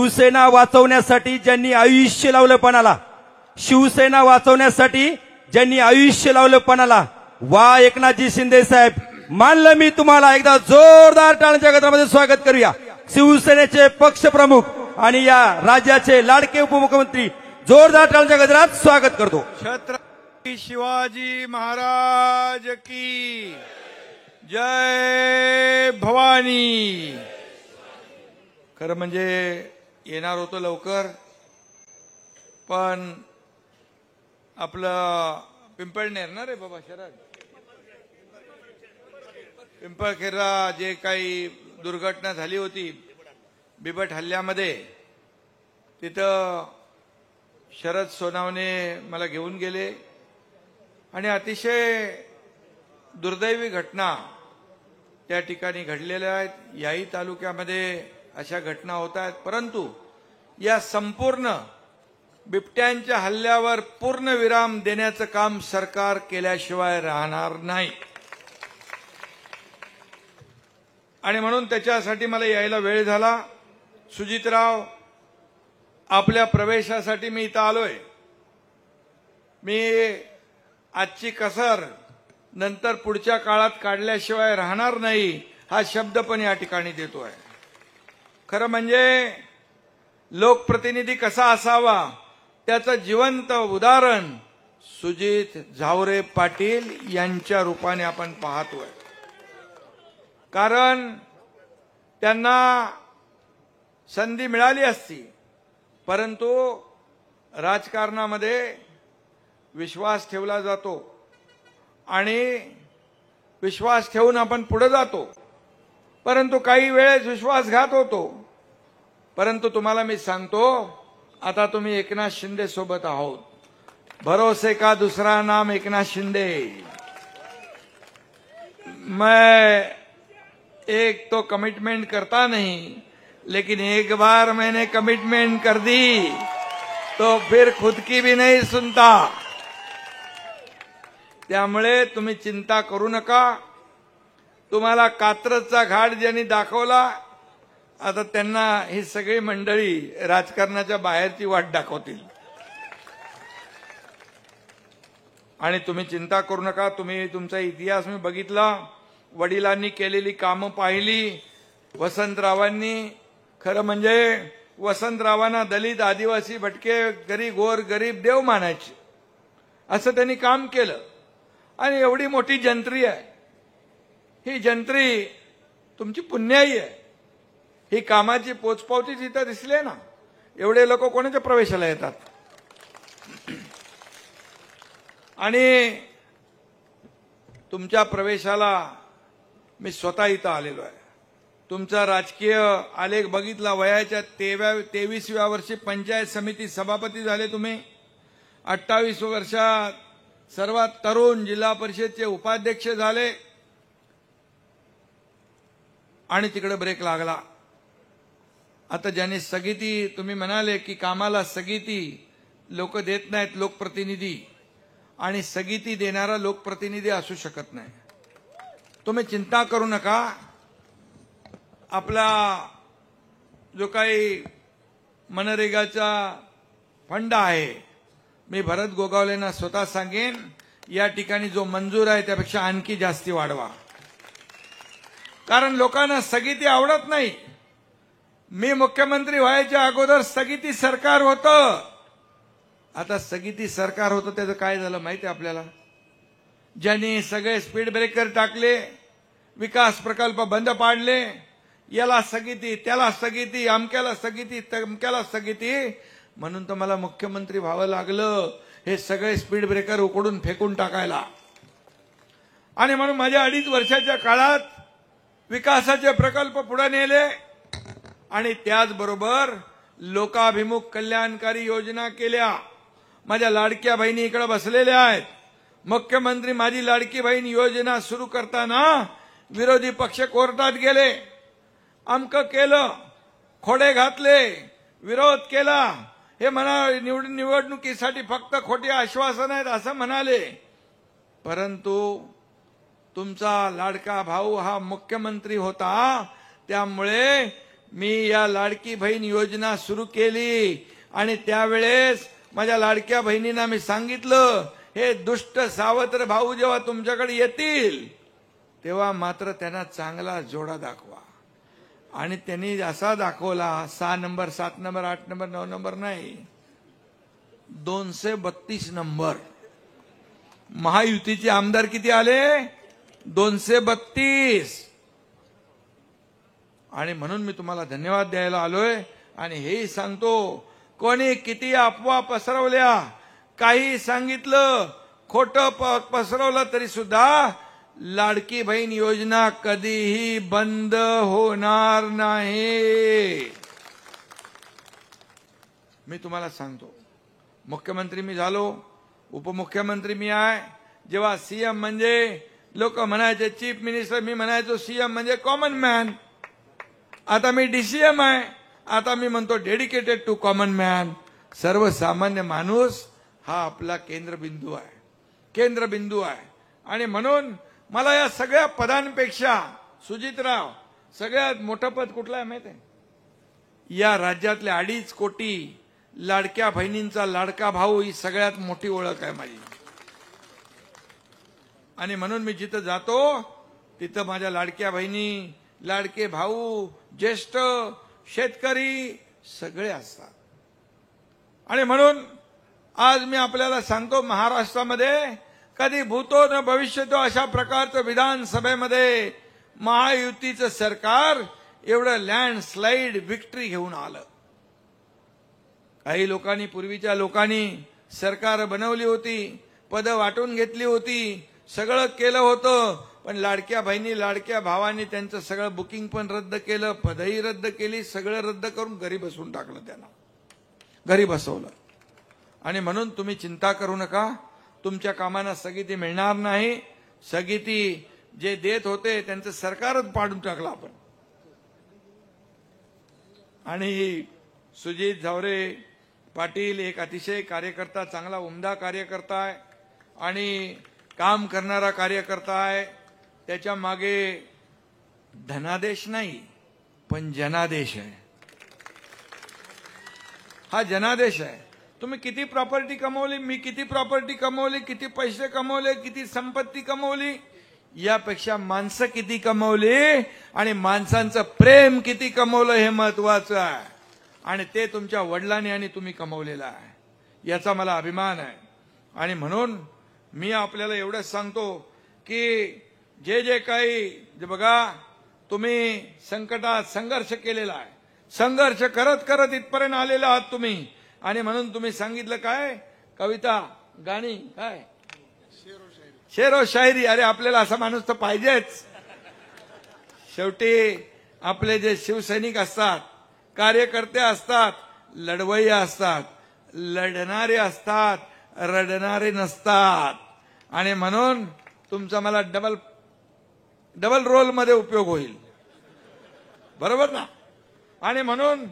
शिवसेना वाचवण्यासाठी ज्यांनी आयुष्य लावलं पणाला, शिवसेना वाचवण्यासाठी ज्यांनी आयुष्य लावलं पणाला, वा एकनाथजी शिंदे साहेब, मानलं मी तुम्हाला. एकदा जोरदार टाळ्यांच्या गजरामध्ये स्वागत करूया. शिवसेनेचे पक्षप्रमुख आणि या राज्याचे लाडके उपमुख्यमंत्री, जोरदार टाळ्यांच्या गजरात स्वागत करतो. छत्रपती शिवाजी महाराज की जय भवानी. खरं म्हणजे येणार होतं लवकर, पण आपलं पिंपळनेर ना रे बाबा, शरद पिंपळखेरला जे काही दुर्घटना झाली होती बिबट हल्ल्यामध्ये, तिथं शरद सोनावणे मला घेऊन गेले आणि अतिशय दुर्दैवी घटना त्या ठिकाणी घडलेल्या आहेत. याही तालुक्यामध्ये अशा घटना होत आहेत, परंतु या संपूर्ण बिबट्यांच्या हल्ल्यावर पूर्ण विराम देण्याचं काम सरकार केल्याशिवाय राहणार नाही. आणि म्हणून त्याच्यासाठी मला यायला वेळ झाला. सुजितराव, आपल्या प्रवेशासाठी मी इथं आलोय. मी आजची कसर नंतर पुढच्या काळात काढल्याशिवाय राहणार नाही, हा शब्द पण या ठिकाणी देतोय. खरं म्हणजे लोकप्रतिनिधी कसा असावा त्याचं जिवंत उदाहरण सुजित झावरे पाटील यांच्या रूपाने आपण पाहतोय. कारण त्यांना संधी मिळाली असती, परंतु राजकारणामध्ये विश्वास ठेवला जातो आणि विश्वास ठेवून आपण पुढे जातो, परंतु काही वेळेस विश्वासघात होतो. परंतु तुम्हाला मी सांगतो, आता तुम्ही एकनाथ शिंदे सोबत आहोत. भरोसे का दूसरा नाम एकनाथ शिंदे. मैं एक तो कमिटमेंट करता नहीं, लेकिन एक बार मैंने कमिटमेंट कर दी तो फिर खुद की भी नहीं सुनता. त्यामुळे तुम्ही चिंता करू नका. तुम्हाला कात्रजचा घाट ज्यांनी दाखवला, आता त्यांना ही सगळी मंडळी राजकारणाच्या बाहेरची वाट दाखवतील. आणि तुम्ही चिंता करू नका. तुम्ही तुमचा इतिहास मी बघितला, वडिलांनी केलेली कामं पाहिली. वसंतरावांनी, खरं म्हणजे वसंतरावांना दलित, आदिवासी, भटके, गरीब, गोर गरीब देव मानायचे, असं त्यांनी काम केलं. आणि एवढी मोठी जंत्री आहे ही. जंत्री तुमची पुण्याई आहे. ही कामाची पोचपावती तिथं दिसले ना. एवढे लोक कोणाच्या प्रवेशाला येतात. आणि तुमच्या प्रवेशाला मी स्वतः इथं आलेलो आहे. तुमचा राजकीय आलेख बघितला. वयाच्या 23व्या वर्षी पंचायत समिती सभापती झाले तुम्ही. 28 वर्षात सर्वात तरुण जिल्हा परिषदचे उपाध्यक्ष झाले. आणि तिकडे ब्रेक लागला. आता ज्यांनी स्थगिती, तुम्ही म्हणाले की कामाला स्थगिती लोक देत नाहीत लोकप्रतिनिधी, आणि स्थगिती देणारा लोकप्रतिनिधी असू शकत नाही. तुम्ही चिंता करू नका. आपला जो काही मनरेगाचा फंड आहे, मी भरत गोगावलेंना स्वतः सांगेन, या ठिकाणी जो मंजूर आहे त्यापेक्षा आणखी जास्ती वाढवा. कारण लोकांना स्थगिती आवडत नाही. मी मुख्यमंत्री व्हायच्या अगोदर स्थगिती सरकार होतं. आता स्थगिती सरकार होतं, त्याचं काय झालं माहिती आहे आपल्याला? ज्यांनी सगळे स्पीड ब्रेकर टाकले, विकास प्रकल्प बंद पाडले, याला स्थगिती, त्याला स्थगिती, अमक्याला स्थगिती, तमक्याला स्थगिती, म्हणून तर मला मुख्यमंत्री व्हावं लागलं हे सगळे स्पीड ब्रेकर उकडून फेकून टाकायला. आणि म्हणून माझ्या 2.5 वर्षाच्या काळात विकासाचे प्रकल्प पुढे नेले आणि त्याचबरोबर लोकाभिमुख कल्याणकारी योजना केल्या. माझ्या लाडक्या बहिणी इकडे बसलेल्या आहेत. मुख्यमंत्री माझी लाडकी बहीण योजना सुरू करताना विरोधी पक्ष कोर्टात गेले, अमकं केलं, खोडे घातले, विरोध केला. हे म्हणा निवडणुकीसाठी फक्त खोटी आश्वासन आहेत असं म्हणाले. परंतु तुमचा लाडका भाऊ हा मुख्यमंत्री होता, त्यामुळे मी या लाडकी बहीण योजना सुरू केली आणि त्यावेळेस माझ्या लाडक्या बहिणींना मी सांगितलं, हे दुष्ट सावत्र भाऊ जेव्हा तुमच्याकडे येतील तेव्हा मात्र त्यांना चांगला जोडा दाखवा. आणि त्यांनी असा दाखवला, 6 नंबर 7 नंबर 8 नंबर 9 नंबर नाही, 232 नंबर. महायुतीचे आमदार किती आले? 232. आणि म्हणून मी तुम्हाला धन्यवाद द्यायला आलोय. आणि हेही सांगतो, कोणी किती अफवा पसरवल्या, काही सांगितलं, खोटं पसरवलं तरी सुद्धा लाडकी बहीण योजना कधीही बंद होणार नाही. मी तुम्हाला सांगतो, मुख्यमंत्री मी झालो, उपमुख्यमंत्री मी आहे. जेव्हा सीएम म्हणजे लोक म्हणायचे चीफ मिनिस्टर, मी म्हणायचो सीएम म्हणजे कॉमन मॅन. आता मी डीसीएम आहे, आता मी म्हणतो डेडिकेटेड टू कॉमन मॅन. सर्वसामान्य माणूस हा आपला केंद्रबिंदू आहे, केंद्रबिंदू आहे. आणि म्हणून मला या सगळ्या पदांपेक्षा सुजितराव सगळ्यात मोठं पद कुठलं आहे माहिती आहे? या राज्यातल्या 2.5 कोटी लाडक्या बहिणींचा लाडका भाऊ ही सगळ्यात मोठी ओळख आहे माझी. आणि म्हणून मी जिथं जातो तिथं माझ्या लाडक्या बहिणी, लाडके भाऊ, ज्येष्ठ शेतकरी सगळे असतात. आणि म्हणून आज मी आपल्याला सांगतो, महाराष्ट्रामध्ये कधी भूतो न भविष्यतो अशा प्रकारचं विधानसभेमध्ये महायुतीचं सरकार एवढं लँडस्लाइड विक्ट्री घेऊन आलं. काही लोकांनी, पूर्वीच्या लोकांनी सरकार बनवली होती, पदं वाटून घेतली होती, सगळं केलं होतं, पण लाडक्या बहिणी, लाडक्या भावांनी त्यांचं सगळं बुकिंग पण रद्द केलं, पदही रद्द केली, सगळं रद्द करून घरी बसवून टाकलं, त्यांना घरी बसवलं. आणि म्हणून तुम्ही चिंता करू नका, तुमच्या कामांना स्थगिती मिळणार नाही. स्थगिती जे देत होते त्यांचं सरकारच पाडून टाकलं आपण. आणि सुजित झावरे पाटील एक अतिशय कार्यकर्ता, चांगला उमदा कार्यकर्ता आहे आणि काम करणारा कार्यकर्ता आहे. त्याच्या मागे धनादेश नाही पण जनादेश आहे. हा जनादेश आहे. तुम्ही किती प्रॉपर्टी कमवली, मी किती प्रॉपर्टी कमवली, किती पैसे कमवले, किती संपत्ती कमवली, यापेक्षा माणसं किती कमवली आणि माणसांचं प्रेम किती कमवलं हे महत्वाचं आहे. आणि ते तुमच्या वडिलांनी आणि तुम्ही कमवलेलं आहे, याचा मला अभिमान आहे. आणि म्हणून मी आपल्याला एवढंच सांगतो की जे जे काही बघा, तुम्ही संकटात संघर्ष केलेला आहे, संघर्ष करत करत इथपर्यंत आलेला आहात तुम्ही. आणि म्हणून तुम्ही सांगितलं काय, कविता, गाणी, काय शेरो शायरी. अरे आपल्याला असा माणूस तर पाहिजेच. शेवटी आपले जे शिवसैनिक असतात, कार्यकर्ते असतात, लढवय्ये असतात, लढणारे असतात, रडणारे नसतात. आणि म्हणून तुमचा मला डबल रोल मध्ये उपयोग होईल, बरोबर ना. आणि म्हणून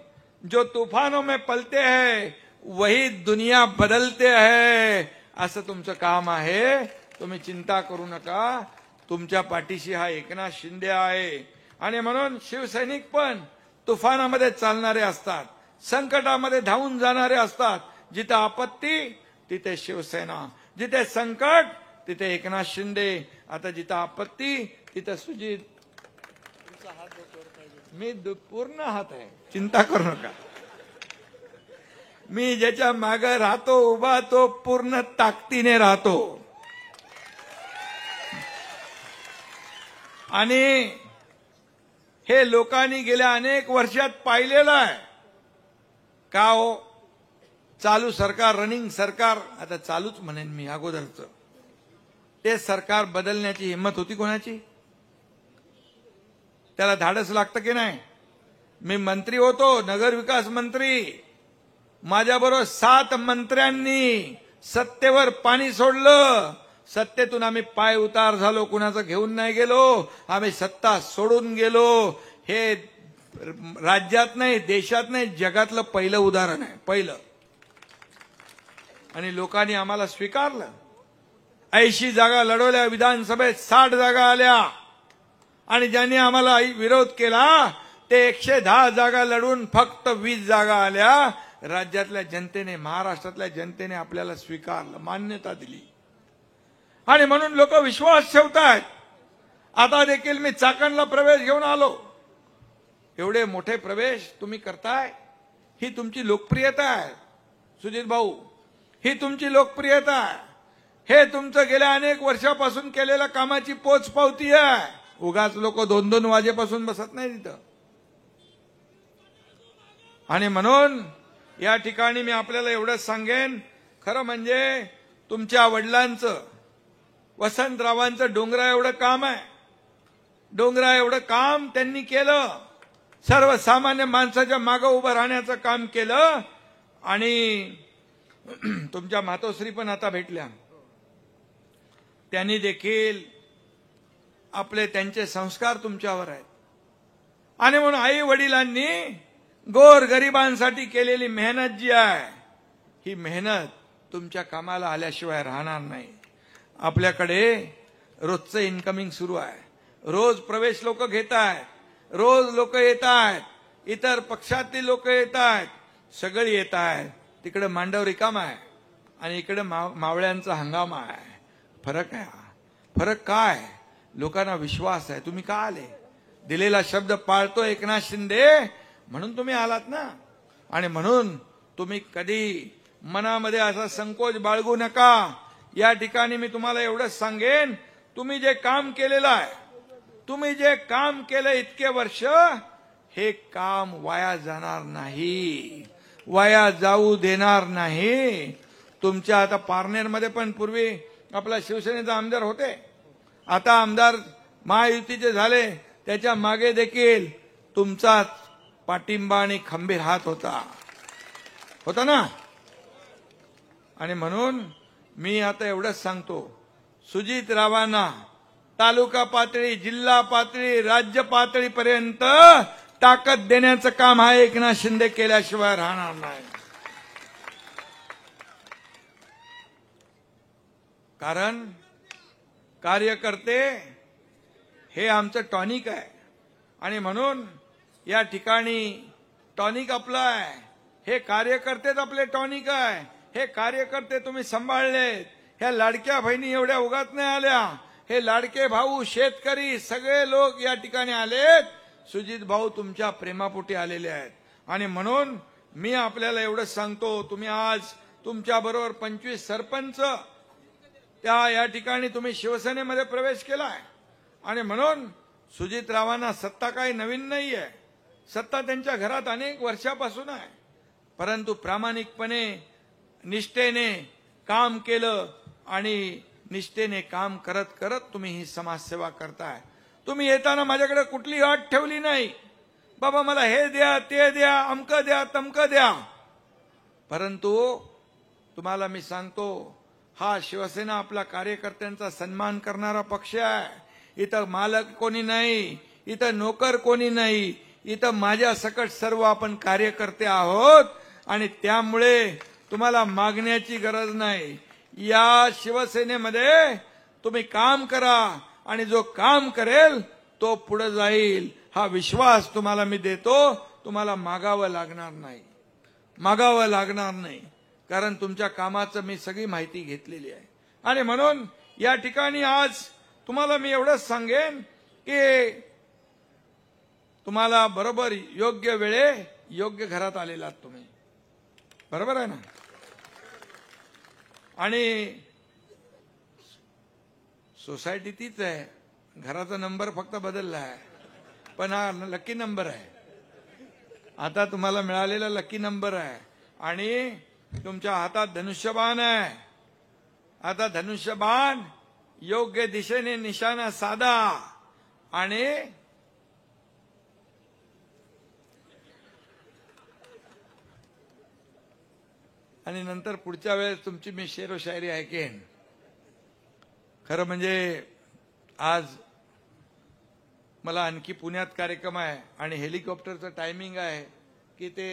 जो तूफानों में पलते हैं वही दुनिया बदलते हैं, असं तुमचं काम आहे. तुम्ही चिंता करू नका, तुमच्या पाठीशी हा एकनाथ शिंदे आहे. आणि म्हणून शिवसैनिक पण तुफानामध्ये चालणारे असतात, संकटामध्ये धावून जाणारे असतात. जिथे आपत्ती तिथे शिवसेना, जिथे संकट तिथे एकनाथ शिंदे. आता जिथे आपत्ती तिथे सुजित. मी पूर्ण हात आहे, चिंता करू नका. मी ज्याच्या मागे राहतो उभा तो पूर्ण ताकदीने राहतो. आणि हे लोकांनी गेल्या अनेक वर्षात पाहिलेलं आहे का हो. चालू सरकार, रनिंग सरकार, आता चालूच म्हणेन मी, अगोदरच ते सरकार बदलण्याची हिंमत होती कोणाची? त्याला धाडस लागतं की नाही? मी मंत्री होतो, नगरविकास मंत्री. माझ्याबरोबर 7 मंत्र्यांनी सत्तेवर पाणी सोडलं. सत्तेतून आम्ही पाय उतार झालो, कुणाचं घेऊन नाही गेलो, आम्ही सत्ता सोडून गेलो. हे राज्यात नाही, देशात नाही, जगातलं पहिलं उदाहरण आहे, पहिलं. आणि लोकांनी आम्हाला स्वीकारलं. 80 जागा लढवल्या, विधानसभेत 60 जागा आल्या. आणि ज्यांनी आम्हाला विरोध केला ते 110 जागा लढून फक्त 20 जागा आल्या. राज्यातल्या जनतेने, महाराष्ट्रातल्या जनतेने आपल्याला स्वीकारलं, मान्यता दिली आणि म्हणून लोक विश्वास ठेवतायत. आता देखील मी चाकणला प्रवेश घेऊन आलो. एवढे मोठे प्रवेश तुम्ही करताय, ही तुमची लोकप्रियता आहे सुजित भाऊ, ही तुमची लोकप्रियता आहे. हे तुमचं गेल्या अनेक वर्षापासून केलेल्या कामाची पोचपावती आहे. उगाच लोक 2-2 वाजेपासून बसत नाही तिथं. आणि म्हणून या ठिकाणी मी आपल्याला एवढंच सांगेन, खरं म्हणजे तुमच्या वडिलांचं, वसंतरावांचं डोंगरा एवढं काम आहे. डोंगरा एवढं काम त्यांनी केलं. सर्वसामान्य माणसाच्या मागे उभं राहण्याचं काम केलं. आणि तुमच्या मातोश्री पण आता भेटल्या. त्यांनी देखील त्यांचे संस्कार तुमच्यावर आहेत. आणि म्हणून आई वडिलांनी गोर गरिबांसाठी केलेली मेहनत जी आहे, ही मेहनत तुमच्या कामाला आल्याशिवाय राहणार नाही. आपल्याकडे रोजचं इन्कमिंग सुरू आहे. रोज प्रवेश लोक घेत आहेत, रोज लोक येत आहेत, इतर पक्षातली लोक येत आहेत, सगळे येत आहेत. तिकडे मांडव रिकामा आहे आणि इकडे मावळ्यांचा हंगाम आहे. फरक आहे. फरक काय? लोकांना विश्वास आहे. तुम्ही का आले? दिलेला शब्द पाळतो एकनाथ शिंदे, म्हणून तुम्ही आलात ना. आणि म्हणून तुम्ही कधी मनामध्ये असा संकोच बाळगू नका. या ठिकाणी मी तुम्हाला एवढंच सांगेन, तुम्ही जे काम केलेलं आहे, तुम्ही जे काम केलं इतके वर्ष, हे काम वाया जाणार नाही, वाया जाऊ देणार नाही. तुमच्या आता पारनेरमध्ये पण पूर्वी आपला शिवसेनेचा आमदार होते, आता आमदार महायुतीचे झाले. त्याच्या मागे देखील तुमचाच पाठिंबा आणि खंबीर हात होता ना. आणि म्हणून मी आता एवढंच सांगतो, सुजित रावांना तालुका पातळी, जिल्हा पातळी, राज्य पातळीपर्यंत ताकद देण्याचं काम हा एकनाथ शिंदे केल्याशिवाय राहणार नाही. कारण कार्यकर्ते हे आमचं टॉनिक आहे. आणि म्हणून या ठिकाणी टॉनिक आपलं आहे. हे कार्यकर्तेच आपले टॉनिक आहे. हे कार्यकर्ते तुम्ही सांभाळलेत. ह्या लाडक्या बहिणी एवढ्या उगाच नाही आल्या. हे लाडके भाऊ, शेतकरी, सगळे लोक या ठिकाणी आलेत. सुजित भाऊ तुमच्या प्रेमापोटी आलेले आहेत. आणि म्हणून मी आपल्याला एवढंच सांगतो, तुम्ही आज तुमच्या बरोबर 25 सरपंच या ठिकाणी तुम्ही शिवसेनेमध्ये प्रवेश केलाय. आणि म्हणून सुजित रावांना सत्ता काही नवीन नाहीये. सत्ता त्यांच्या घरात अनेक वर्षापासून आहे. परंतु प्रामाणिकपणे, निष्ठेने काम केलं आणि निष्ठेने काम करत करत तुम्ही ही समाजसेवा करताय. तुम्ही येताना माझ्याकडे कुठली अट ठेवली नाही, बाबा मला हे द्या, ते द्या, अमकं द्या, तमकं द्या. परंतु तुम्हाला मी सांगतो, हा शिवसेना आपला कार्यकर्त्यांचा सन्मान करणारा पक्ष आहे. इथं मालक कोणी नाही, इथं नोकर कोणी नाही, इथं माझ्या सकट सर्व आपण कार्यकर्ते आहोत. आणि त्यामुळे तुम्हाला मागण्याची गरज नाही. या शिवसेनेमध्ये तुम्ही काम करा आणि जो काम करेल तो पुढे जाईल, हा विश्वास तुम्हाला मी देतो. तुम्हाला मागावं लागणार नाही, मागावं लागणार नाही, कारण तुमच्या कामाचं मी सगळी माहिती घेतलेली आहे. आणि म्हणून या ठिकाणी आज तुम्हाला मी एवढंच सांगेन की तुम्हाला बरोबर योग्य वेळे योग्य घरात आलेलात तुम्ही, बरोबर आहे ना. आणि सोसायटी तीच आहे, घराचा नंबर फक्त बदलला आहे, पण हा लकी नंबर आहे. आता तुम्हाला मिळालेला लकी नंबर आहे. आणि तुमच्या हातात धनुष्यबाण आहे. आता धनुष्यबाण योग्य दिशेने निशाणा साधा आणि नंतर पुढच्या वेळेस तुमची मी शेरो शायरी ऐकेन. खरं म्हणजे आज मला आणखी पुण्यात कार्यक्रम आहे आणि हेलिकॉप्टरचं टायमिंग आहे की ते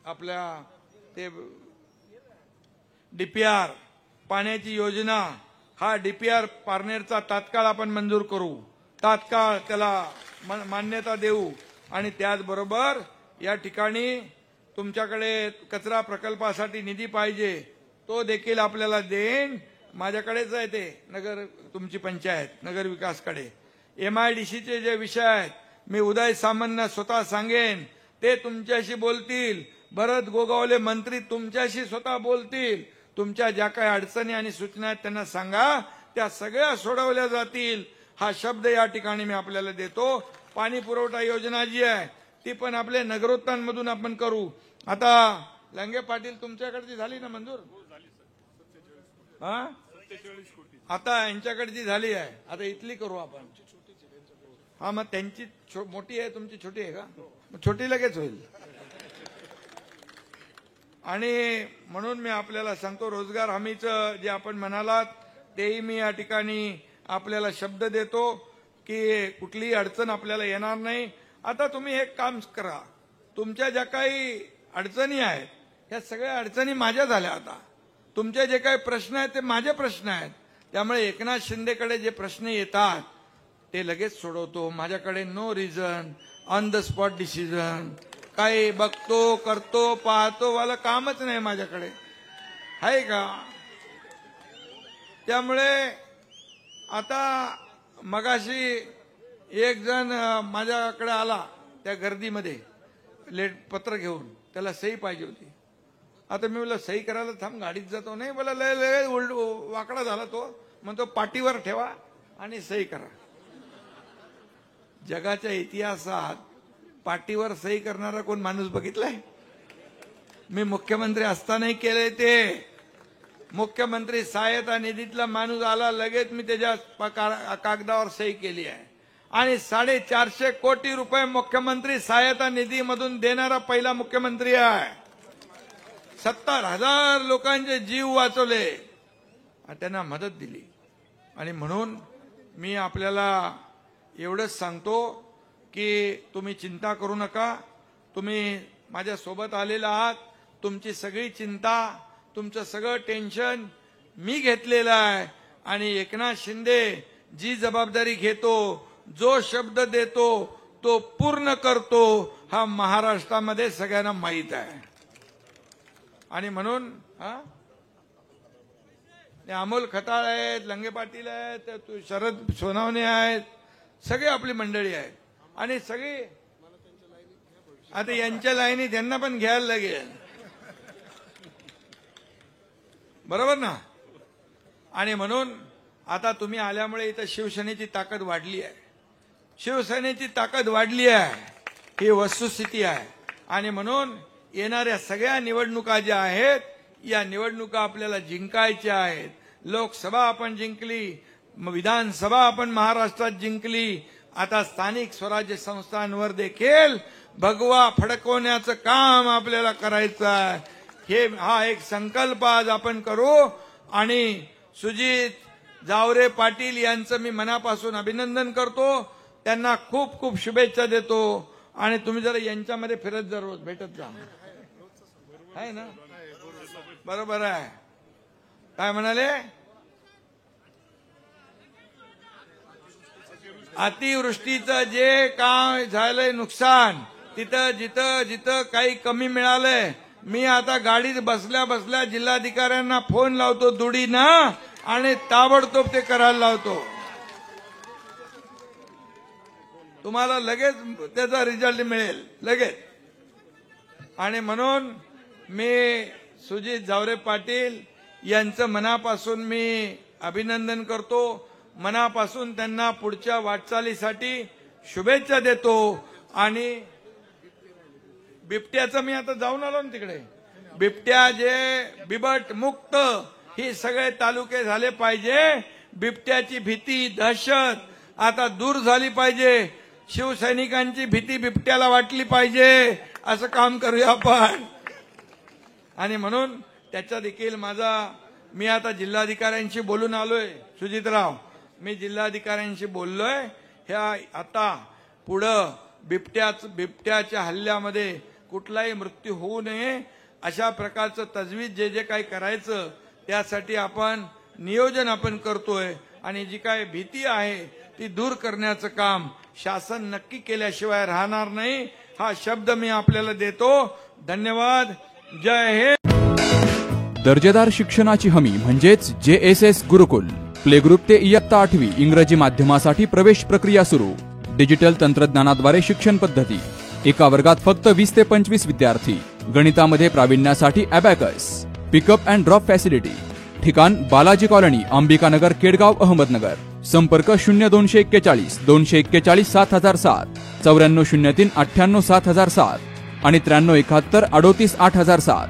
आपल्या ते डीपीआर पाण्याची योजना, हा डीपीआर पारनेरचा तात्काळ आपण मंजूर करू. तात्काळ त्याला मान्यता देऊ आणि त्याचबरोबर या ठिकाणी तुमच्याकडे कचरा प्रकल्पासाठी निधी पाहिजे तो देखील आपल्याला देईन. माझ्याकडेच आहे ते नगर तुमची पंचायत नगर विकासकडे. MIDCचे जे विषय आहेत मी उदय सामंतना स्वतः सांगेन, ते तुमच्याशी बोलतील. भरत गोगावले मंत्री तुमच्याशी स्वतः बोलतील. तुमच्या ज्या काही अडचणी आणि सूचना आहेत त्यांना सांगा, त्या सगळ्या सोडवल्या जातील हा शब्द या ठिकाणी मी आपल्याला देतो. पाणी पुरवठा योजना जी आहे ती पण आपले नगरोत्थानमधून आपण करू. आता लंगे पाटील तुमच्याकडची झाली ना मंजूर? हा, आता यांच्याकडची झाली आहे. आता इथली करू आपण. हा, मग त्यांची मोठी आहे तुमची छोटी आहे का? छोटी लगेच होईल. आणि म्हणून मी आपल्याला सांगतो, रोजगार हमीचं जे आपण म्हणालात तेही मी या ठिकाणी आपल्याला शब्द देतो की कुठलीही अडचण आपल्याला येणार नाही. आता तुम्ही एक काम करा, तुमच्या ज्या काही अडचणी आहेत ह्या सगळ्या अडचणी माझ्या झाल्या. आता तुमचे जे काही प्रश्न आहेत ते माझे प्रश्न आहेत. त्यामुळे एकनाथ शिंदेकडे जे प्रश्न येतात ते लगेच सोडवतो. माझ्याकडे no reason, on the spot decision, काही बघतो करतो पाहतो वाला कामच नाही माझ्याकडे, आहे का? त्यामुळे आता मगाशी एक जण माझ्याकडे आला त्या गर्दीमध्ये पत्र घेऊन, त्याला सही पाहिजे होती. आता मी बोला सही करायला थांब, गाडीत जातो. नाही बोला, लय लय वाकडा झाला तो. म्हणतो पाटीवर ठेवा आणि सही करा. जगाच्या इतिहासात पाटीवर सही करणारा कोण माणूस बघितलाय? मी मुख्यमंत्री असतानाही केले ते. मुख्यमंत्री सहायता निधीतला माणूस आला, लगेच मी त्याच्या कागदावर सही केली आहे. आणि 450 कोटी रुपये मुख्यमंत्री सहायता निधीमधून देणारा पहिला मुख्यमंत्री आहे. 70,000 लोकांचे जीव वाचवले, त्यांना मदत दिली. आणि म्हणून मी आपल्याला एवढंच सांगतो की तुम्ही चिंता करू नका. तुम्ही माझ्या सोबत आलेला आहात. तुमची सगळी चिंता, तुमचं सगळं टेन्शन मी घेतलेलं आहे. आणि एकनाथ शिंदे जी जबाबदारी घेतो, जो शब्द देतो तो पूर्ण करतो, हा महाराष्ट्रामध्ये सगळ्यांना माहीत आहे. आणि म्हणून अमोल खताळ आहेत, लंगे पाटील आहेत, शरद सोनावणे आहेत, सगळी आपली मंडळी आहेत. आणि सगळी आता यांच्या लाईनी त्यांना पण घ्यायला लागेल, बरोबर ना? आणि म्हणून आता तुम्ही आल्यामुळे इथं शिवसेनेची ताकद वाढली आहे. शिवसेनेची ताकद वाढली आहे, ही वस्तुस्थिती आहे. आणि म्हणून येणाऱ्या सगळ्या निवडणुका ज्या आहेत, या निवडणुका आपल्याला जिंकायच्या आहेत. लोकसभा आपण जिंकली, विधानसभा आपण महाराष्ट्रात जिंकली. आता स्थानिक स्वराज्य संस्थांवर देखील भगवा फडकवण्याचं काम आपल्याला करायचं आहे. हा एक संकल्प आज आपण करू. आणि सुजित जावरे पाटील यांचं मी मनापासून अभिनंदन करतो. त्यांना खूप खूप शुभेच्छा देतो. आणि तुम्ही जरा यांच्यामध्ये फिरत जा, रोज भेटत जा, आहे ना? बरोबर आहे. काय म्हणाले? अतिवृष्टीचं जे काय झालंय नुकसान, तिथं जिथं काही कमी मिळालंय, मी आता गाडीत बसल्या बसल्या जिल्हाधिकाऱ्यांना फोन लावतो दुडीनं आणि ताबडतोब ते करायला लावतो. तुम्हाला लगेच त्याचा रिझल्ट मिळेल, लगेच. आणि म्हणून मी सुजित जावरे पाटील यांचं मनापासून मी अभिनंदन करतो. मनापासून त्यांना पुढच्या वाटचालीसाठी शुभेच्छा देतो. आणि बिबट्याचं मी आता जाऊन आलो ना तिकडे. बिबट्या जे बिबट मुक्त ही सगळे तालुके झाले पाहिजे. बिबट्याची भीती, दहशत आता दूर झाली पाहिजे. शिवसैनिकांची भीती बिबट्याला वाटली पाहिजे. असं काम करूया आपण. आणि म्हणून त्याचा देखील मी आता जिल्हाधिकाऱ्यांशी बोलून आलोय. सुजितराव, मी जिल्हाधिकाऱ्यांशी बोललोय. ह्या आता पुढं बिबट्याच्या हल्ल्यामध्ये कुठलाही मृत्यू होऊ नये अशा प्रकारचं तजवीज जे काही करायचं त्यासाठी आपण नियोजन आपण करतोय. आणि जी काय भीती आहे ती दूर करण्याचं काम शासन नक्की केल्याशिवाय राहणार नाही, हा शब्द मी आपल्याला देतो. धन्यवाद. जय हिंद. दर्जेदार शिक्षणाची हमी म्हणजेच JSS गुरुकुल. प्ले ग्रुप ते इयत्ता 8वी इंग्रजी माध्यमासाठी प्रवेश प्रक्रिया सुरू. डिजिटल तंत्रज्ञानाद्वारे शिक्षण पद्धती. एका वर्गात फक्त 20 ते 25 विद्यार्थी. गणितामध्ये प्रावीण्यासाठी abacus. Pickup and drop facility. ठिकाण बालाजी कॉलनी, अंबिकानगर, केडगाव, अहमदनगर. संपर्क 0241 241 7007, 9403 98 7007 आणि 9371 38 8007.